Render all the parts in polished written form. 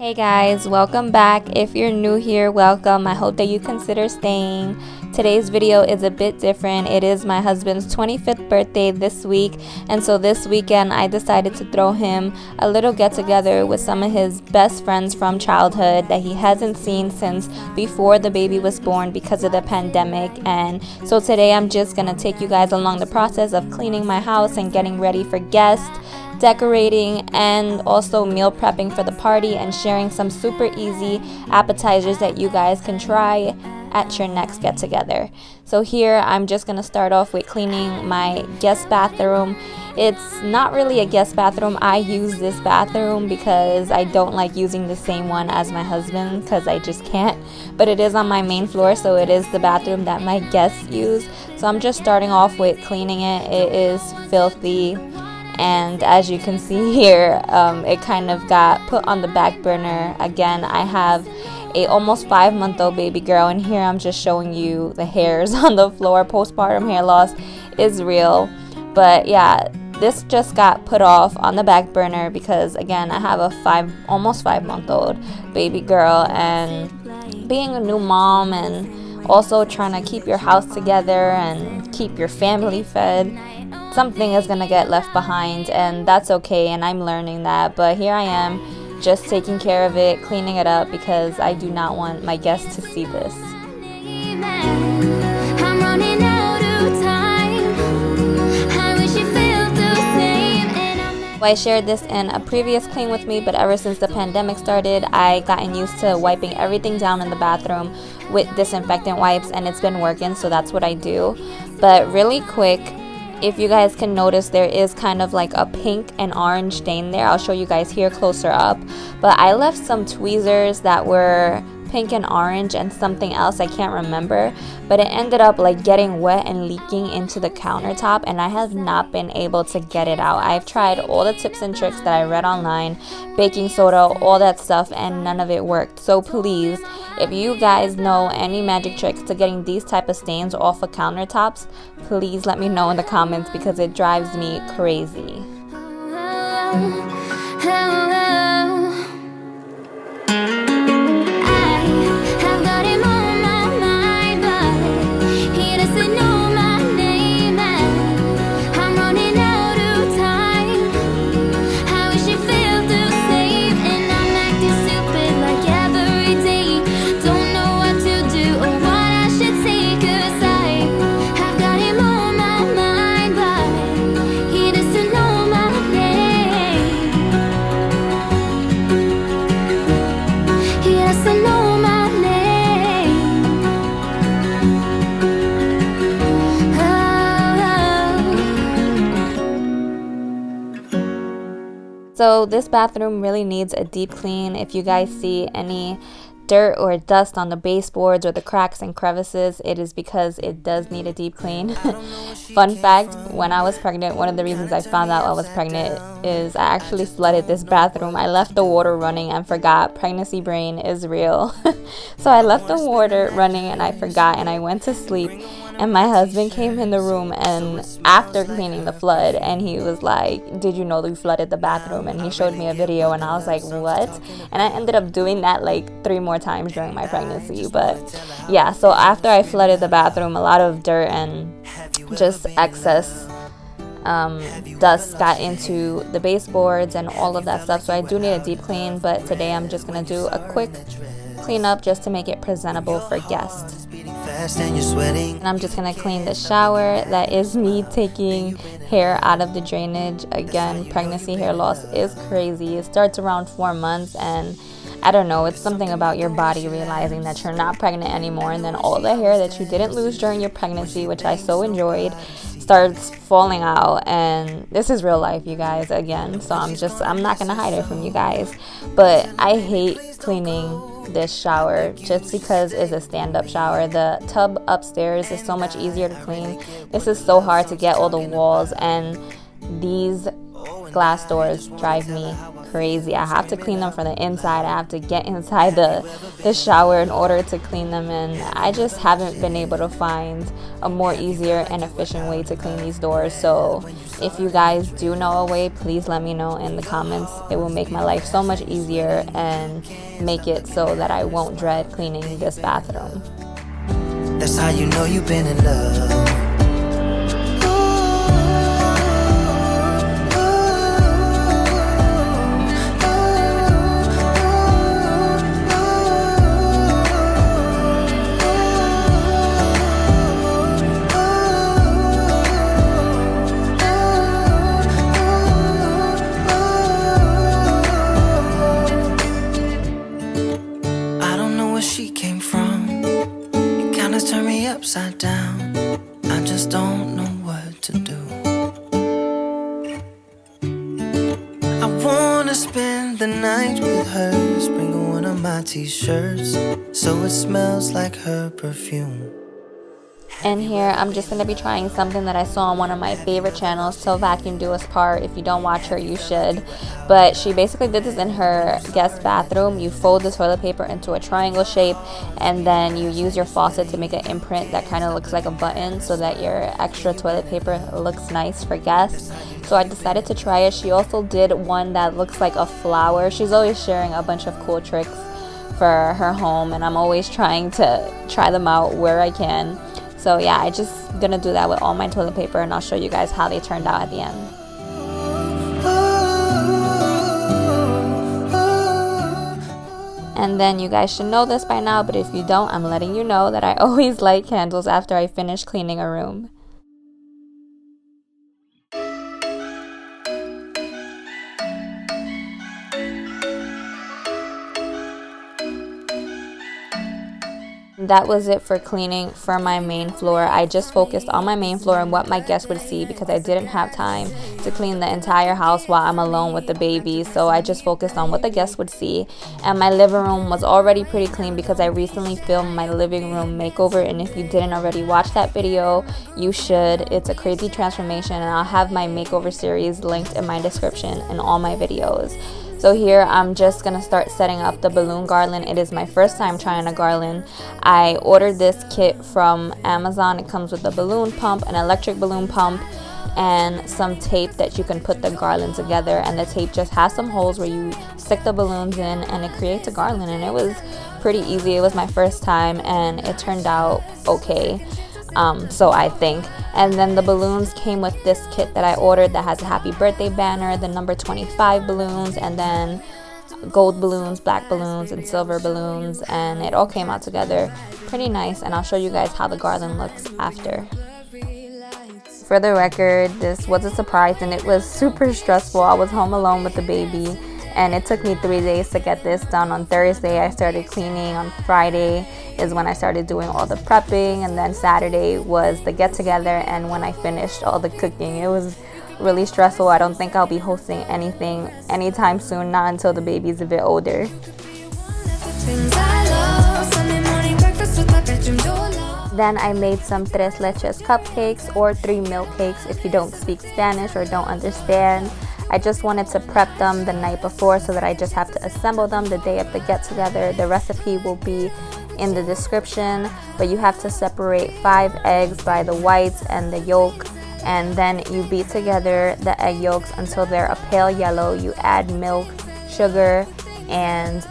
Hey guys, welcome back. If you're new here, welcome. I hope that you consider staying. Today's video is a bit different. It is my husband's 25th birthday this week, and so this weekend I decided to throw him a little get together with some of his best friends from childhood that he hasn't seen since before the baby was born because of the pandemic. And so today I'm just gonna take you guys along the process of cleaning my house and getting ready for guests, decorating, and also meal prepping for the party, and sharing some super easy appetizers that you guys can try at your next get together. So here I'm just gonna start off with cleaning my guest bathroom. It's not really a guest bathroom. I use this bathroom because I don't like using the same one as my husband because I just can't, but it is on my main floor, so it is the bathroom that my guests use. So I'm just starting off with cleaning it. It is filthy, and as you can see here, it kind of got put on the back burner. Again, I have a almost 5-month-old baby girl, and here I'm just showing you the hairs on the floor. Postpartum hair loss is real, but yeah, this just got put off on the back burner because again, I have a almost 5-month-old baby girl, and being a new mom and also trying to keep your house together and keep your family fed, something is gonna get left behind, and that's okay, and I'm learning that. But here I am just taking care of it, cleaning it up, because I do not want my guests to see this. I shared this in a previous clean with me, but ever since the pandemic started, I gotten used to wiping everything down in the bathroom with disinfectant wipes, and it's been working, so that's what I do. But really quick, if you guys can notice, there is kind of like a pink and orange stain there. I'll show you guys here closer up, but I left some tweezers that were pink and orange and something else I can't remember, but it ended up like getting wet and leaking into the countertop, and I have not been able to get it out. I've tried all the tips and tricks that I read online, baking soda, all that stuff, and none of it worked. So please, if you guys know any magic tricks to getting these type of stains off of countertops, please let me know in the comments because it drives me crazy. So this bathroom really needs a deep clean. If you guys see any dirt or dust on the baseboards or the cracks and crevices, it is because it does need a deep clean. Fun fact, when I was pregnant, one of the reasons I found out I was pregnant is I actually flooded this bathroom. I left the water running and forgot. Pregnancy brain is real. So I left the water running and I forgot, and I went to sleep, and my husband came in the room and after cleaning the flood, and he was like, "Did you know you flooded the bathroom?" And he showed me a video, and I was like, "What?" And I ended up doing that like 3 more times during my pregnancy. But yeah, so after I flooded the bathroom, a lot of dirt and just excess dust got into the baseboards and all of that stuff, so I do need a deep clean. But today I'm just gonna do a quick clean up just to make it presentable for guests. And I'm just gonna clean the shower. That is me taking hair out of the drainage. Again, pregnancy hair loss is crazy. It starts around 4 months, and I don't know, it's something about your body realizing that you're not pregnant anymore, and then all the hair that you didn't lose during your pregnancy, which I so enjoyed, starts falling out. And this is real life, you guys, again, so I'm not gonna hide it from you guys. But I hate cleaning this shower just because it's a stand-up shower. The tub upstairs is so much easier to clean. This is so hard to get all the walls, and these glass doors drive me crazy. I have to clean them from the inside. I have to get inside the shower in order to clean them, and I just haven't been able to find a more easier and efficient way to clean these doors. So if you guys do know a way, please let me know in the comments. It will make my life so much easier and make it so that I won't dread cleaning this bathroom. That's how you know you've been in love. Upside down, I just don't know what to do. I wanna spend the night with her, bring her one of my t-shirts so it smells like her perfume. And here I'm just going to be trying something that I saw on one of my favorite channels, Till Vacuum Do Us Part. If you don't watch her, you should. But she basically did this in her guest bathroom. You fold the toilet paper into a triangle shape, and then you use your faucet to make an imprint that kind of looks like a button so that your extra toilet paper looks nice for guests. So I decided to try it. She also did one that looks like a flower. She's always sharing a bunch of cool tricks for her home, and I'm always trying to try them out where I can. So yeah, I just gonna do that with all my toilet paper, and I'll show you guys how they turned out at the end. And then you guys should know this by now, but if you don't, I'm letting you know that I always light candles after I finish cleaning a room. That was it for cleaning for my main floor. I just focused on my main floor and what my guests would see because I didn't have time to clean the entire house while I'm alone with the baby. So I just focused on what the guests would see. And my living room was already pretty clean because I recently filmed my living room makeover. And if you didn't already watch that video, you should. It's a crazy transformation, and I'll have my makeover series linked in my description and all my videos. So here I'm just gonna start setting up the balloon garland. It is my first time trying a garland. I ordered this kit from Amazon. It comes with a balloon pump, an electric balloon pump, and some tape that you can put the garland together. And the tape just has some holes where you stick the balloons in and it creates a garland. And it was pretty easy. It was my first time and it turned out okay. So I think. And then the balloons came with this kit that I ordered that has a happy birthday banner, the number 25 balloons, and then gold balloons, black balloons, and silver balloons, and it all came out together pretty nice, and I'll show you guys how the garland looks after. For the record, this was a surprise and it was super stressful. I was home alone with the baby and it took me 3 days to get this done. On Thursday I started cleaning. On Friday is when I started doing all the prepping, and then Saturday was the get together and when I finished all the cooking. It was really stressful. I don't think I'll be hosting anything anytime soon, not until the baby's a bit older. Then I made some tres leches cupcakes, or 3 milk cakes if you don't speak Spanish or don't understand. I just wanted to prep them the night before so that I just have to assemble them the day of the get together. The recipe will be in the description, but you have to separate 5 eggs by the whites and the yolk, and then you beat together the egg yolks until they're a pale yellow. You add milk, sugar, and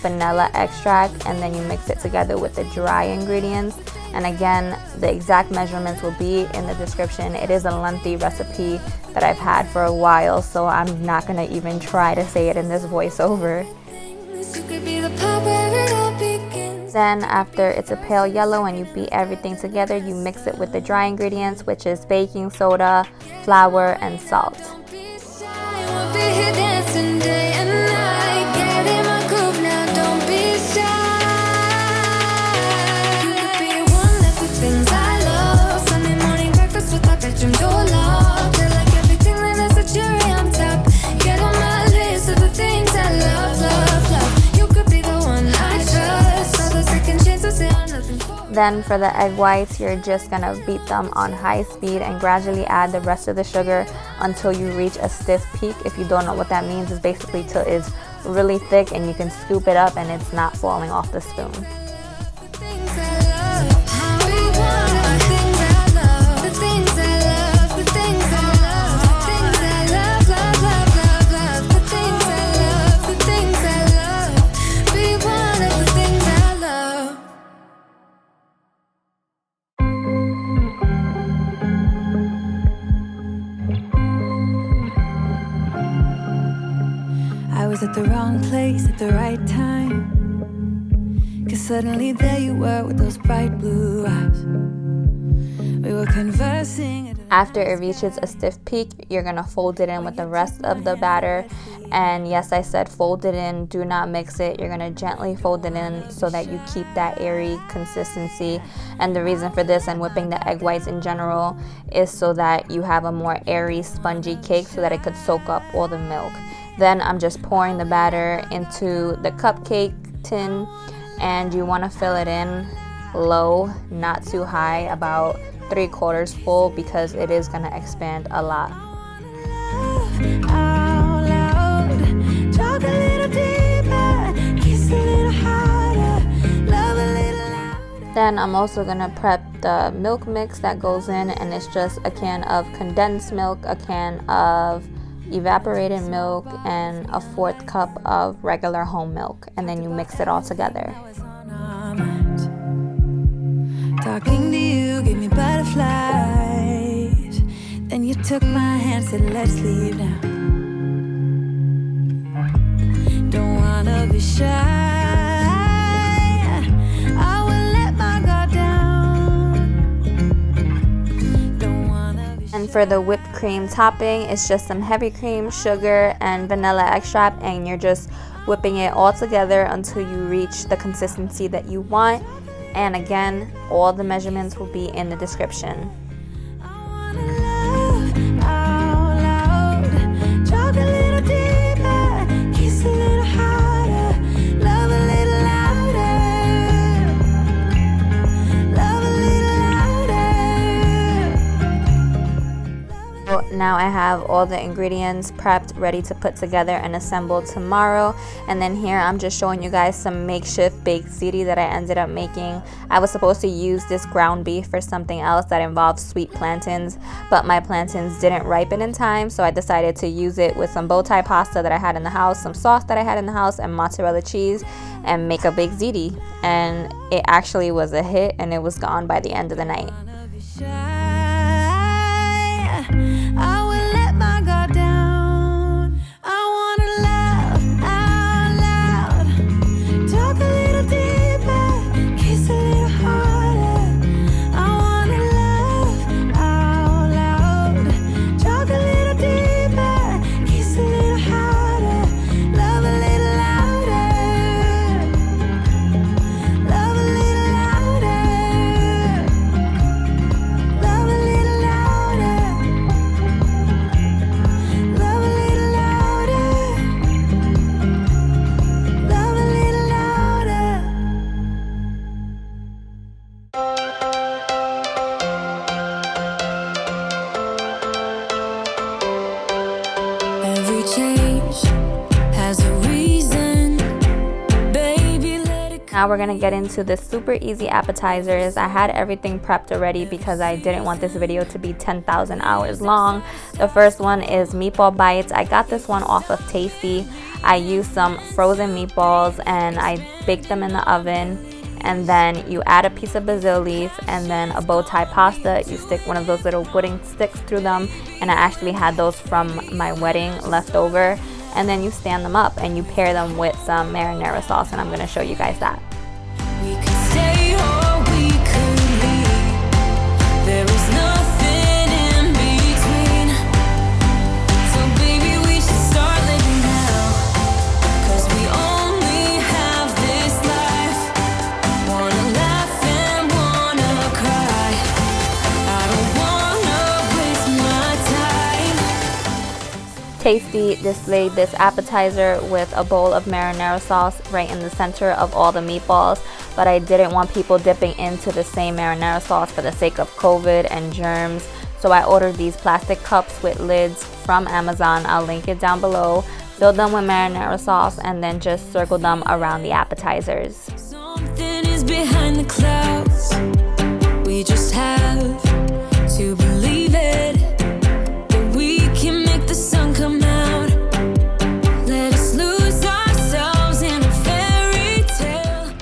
vanilla extract, and then you mix it together with the dry ingredients. And again, the exact measurements will be in the description. It is a lengthy recipe that I've had for a while, so I'm not gonna even try to say it in this voiceover. Then after it's a pale yellow and you beat everything together, you mix it with the dry ingredients, which is baking soda, flour, and salt. Then for the egg whites, you're just gonna beat them on high speed and gradually add the rest of the sugar until you reach a stiff peak. If you don't know what that means, it's basically till it's really thick and you can scoop it up and it's not falling off the spoon. I was at the wrong place at the right time, 'cause suddenly there you were with those bright blue eyes. We were conversing. After it reaches a stiff peak, you're gonna fold it in with the rest of the batter. And yes, I said fold it in, do not mix it. You're gonna gently fold it in so that you keep that airy consistency. And the reason for this, and whipping the egg whites in general, is so that you have a more airy, spongy cake so that it could soak up all the milk. Then I'm just pouring the batter into the cupcake tin, and you want to fill it in low, not too high, about 3/4 full, because it is going to expand a lot. Then I'm also going to prep the milk mix that goes in, and it's just a can of condensed milk, a can of evaporated milk, and a 1/4 cup of regular home milk, and then you mix it all together. Talking to you gave me butterflies. Then you took my hand, said let's leave now. Don't wanna be shy. I will let my guard down. Don't wanna be shy. And for the whipped cream topping, it's just some heavy cream, sugar, and vanilla extract, and you're just whipping it all together until you reach the consistency that you want. And again, all the measurements will be in the description. Now I have all the ingredients prepped, ready to put together and assemble tomorrow. And then here I'm just showing you guys some makeshift baked ziti that I ended up making. I was supposed to use this ground beef for something else that involved sweet plantains, but my plantains didn't ripen in time, so I decided to use it with some bow tie pasta that I had in the house, some sauce that I had in the house, and mozzarella cheese, and make a baked ziti. And it actually was a hit, and it was gone by the end of the night. I will let my guard down. I wanna laugh out loud, talk a little deeper, kiss a little harder. I wanna laugh out loud, talk a little deeper, kiss a little harder, love a little louder, love a little louder, love a little louder. Now we're gonna get into the super easy appetizers. I had everything prepped already because I didn't want this video to be 10,000 hours long. The first one is meatball bites. I got this one off of Tasty. I used some frozen meatballs and I baked them in the oven. And then you add a piece of basil leaf and then a bow tie pasta. You stick one of those little wooden sticks through them, and I actually had those from my wedding left over. And then you stand them up and you pair them with some marinara sauce, and I'm going to show you guys that. We could stay or we could leave. There is nothing in between. So baby, we should start living now, 'cause we only have this life. Wanna laugh and wanna cry. I don't wanna waste my time. Tasty displayed this appetizer with a bowl of marinara sauce right in the center of all the meatballs, but I didn't want people dipping into the same marinara sauce for the sake of COVID and germs. So I ordered these plastic cups with lids from Amazon. I'll link it down below. Filled them with marinara sauce and then just circled them around the appetizers. Something is behind the clouds. We just have to believe it, that we can make the sun come out. Let us lose ourselves in a fairy tale.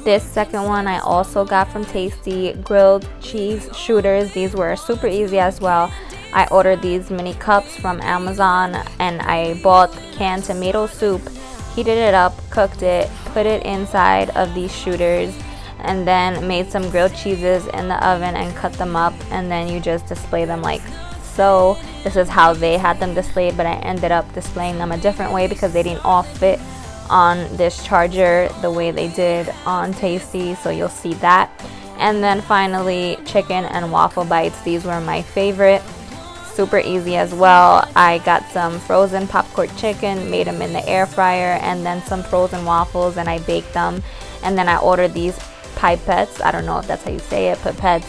This second one I also got from Tasty, grilled cheese shooters. These were super easy as well. I ordered these mini cups from Amazon and I bought canned tomato soup, heated it up, cooked it, put it inside of these shooters, and then made some grilled cheeses in the oven and cut them up, and then you just display them like so. This is how they had them displayed, but I ended up displaying them a different way because they didn't all fit on this charger the way they did on Tasty, so you'll see that. And then finally, chicken and waffle bites. These were my favorite. Super easy as well. I got some frozen popcorn chicken, made them in the air fryer, and then some frozen waffles, and I baked them. And then I ordered these pipettes. I don't know if that's how you say it, pipettes,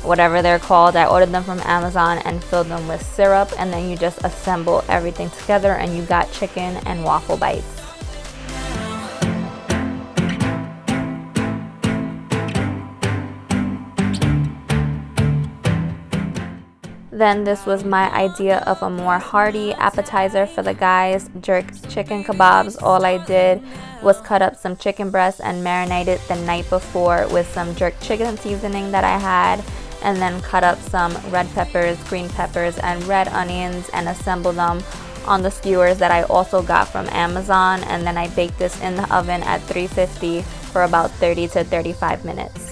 whatever they're called. I ordered them from Amazon and filled them with syrup, and then you just assemble everything together and you got chicken and waffle bites. Then this was my idea of a more hearty appetizer for the guys, jerk chicken kebabs. All I did was cut up some chicken breasts and marinate it the night before with some jerk chicken seasoning that I had, and then cut up some red peppers, green peppers, and red onions and assemble them on the skewers that I also got from Amazon, and then I baked this in the oven at 350 for about 30 to 35 minutes.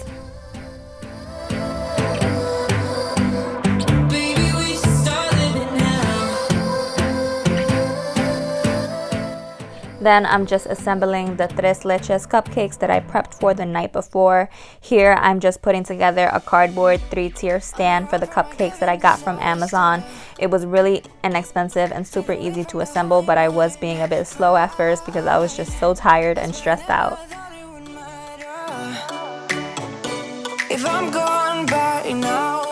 Then I'm just assembling the tres leches cupcakes that I prepped for the night before. Here I'm just putting together a cardboard 3-tier stand for the cupcakes that I got from Amazon. It was really inexpensive and super easy to assemble, but I was being a bit slow at first because I was just so tired and stressed out. If I'm gone by now.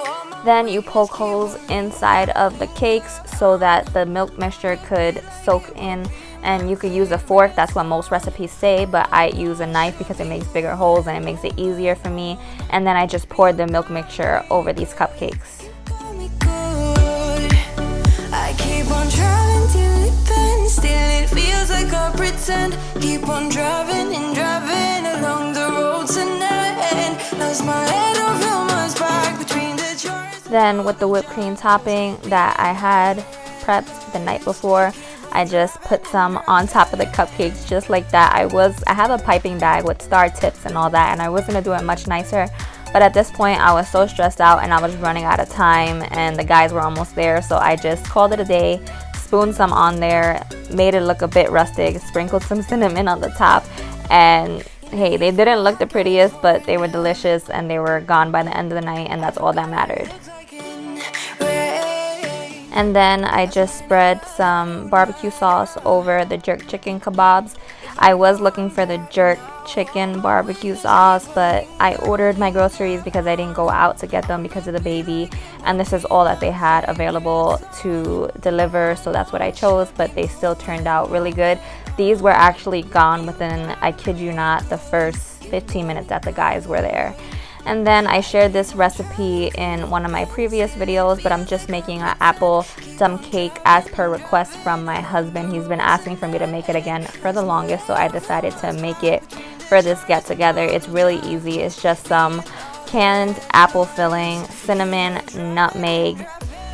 Then you poke holes inside of the cakes so that the milk mixture could soak in, and you could use a fork. That's what most recipes say, but I use a knife because it makes bigger holes and it makes it easier for me. And then I just poured the milk mixture over these cupcakes. I keep on driving till it bends, still it feels like I pretend. Keep on driving and driving along the road tonight. Lost my head over my back between the jars. Then with the whipped cream topping that I had prepped the night before, I just put some on top of the cupcakes just like that. I have a piping bag with star tips and all that, and I was gonna do it much nicer, but at this point I was so stressed out and I was running out of time and the guys were almost there, so I just called it a day, spooned some on there, made it look a bit rustic, sprinkled some cinnamon on the top, and hey, they didn't look the prettiest, but they were delicious and they were gone by the end of the night, and that's all that mattered. And then I just spread some barbecue sauce over the jerk chicken kebabs. I was looking for the jerk chicken barbecue sauce, but I ordered my groceries because I didn't go out to get them because of the baby, and this is all that they had available to deliver, so that's what I chose, but they still turned out really good. These were actually gone within, I kid you not, the first 15 minutes that the guys were there. And then I shared this recipe in one of my previous videos, but I'm just making an apple dump cake as per request from my husband. He's been asking for me to make it again for the longest, so I decided to make it for this get together. It's really easy. It's just some canned apple filling, cinnamon, nutmeg,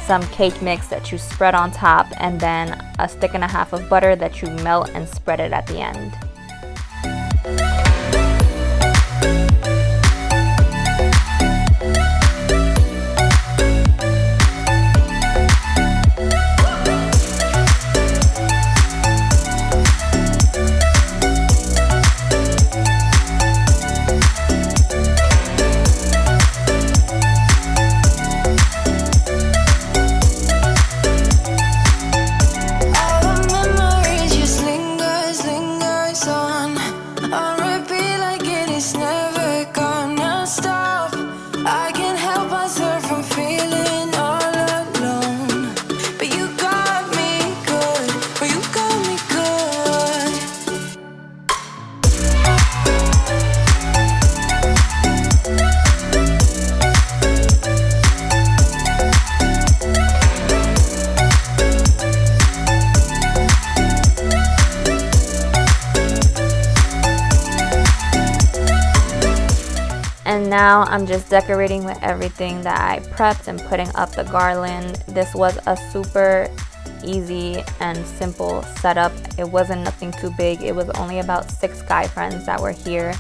some cake mix that you spread on top, and then a stick and a half of butter that you melt and spread it at the end. So And now I'm just decorating with everything that I prepped and putting up the garland. This was a super easy and simple setup. It wasn't nothing too big. It was only about 6 guy friends that were here,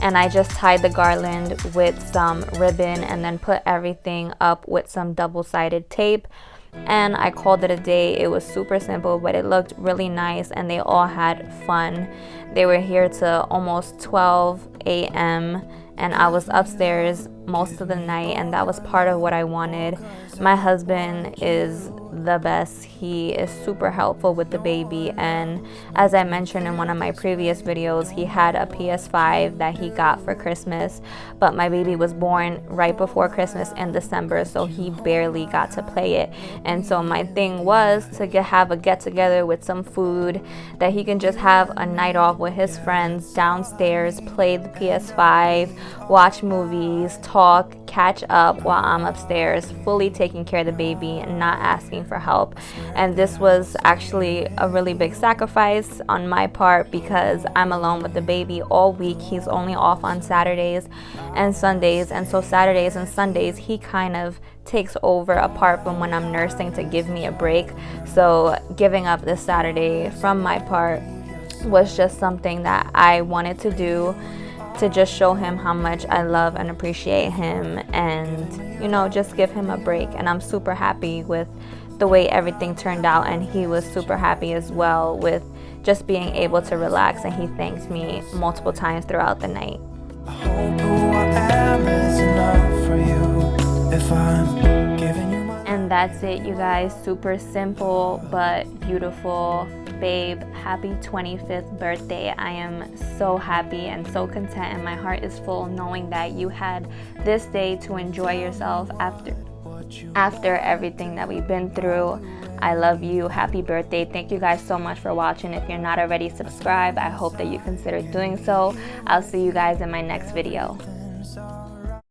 and I just tied the garland with some ribbon and then put everything up with some double-sided tape, and I called it a day. It was super simple, but it looked really nice, and they all had fun. They were here to almost 12 a.m. and I was upstairs most of the night, and that was part of what I wanted. My husband is the best. He is super helpful with the baby, and as I mentioned in one of my previous videos, he had a PS5 that he got for Christmas, but my baby was born right before Christmas in December, so he barely got to play it. And so my thing was to have a get together with some food that he can just have a night off with his friends downstairs, play the PS5, watch movies, talk, catch up while I'm upstairs, fully taking care of the baby and not asking for help. And this was actually a really big sacrifice on my part because I'm alone with the baby all week. He's only off on Saturdays and Sundays, and so Saturdays and Sundays he kind of takes over apart from when I'm nursing to give me a break. So giving up this Saturday from my part was just something that I wanted to do, to just show him how much I love and appreciate him, and you know, just give him a break. And I'm super happy with the way everything turned out, and he was super happy as well with just being able to relax, and he thanked me multiple times throughout the night. I hope who I am is enough for you if I'm giving you my... And that's it, you guys. Super simple but beautiful. Babe, happy 25th birthday. I am so happy and so content, and my heart is full knowing that you had this day to enjoy yourself after everything that we've been through. I love you. Happy birthday. Thank you guys so much for watching. If you're not already subscribed, I hope that you consider doing so. I'll see you guys in my next video.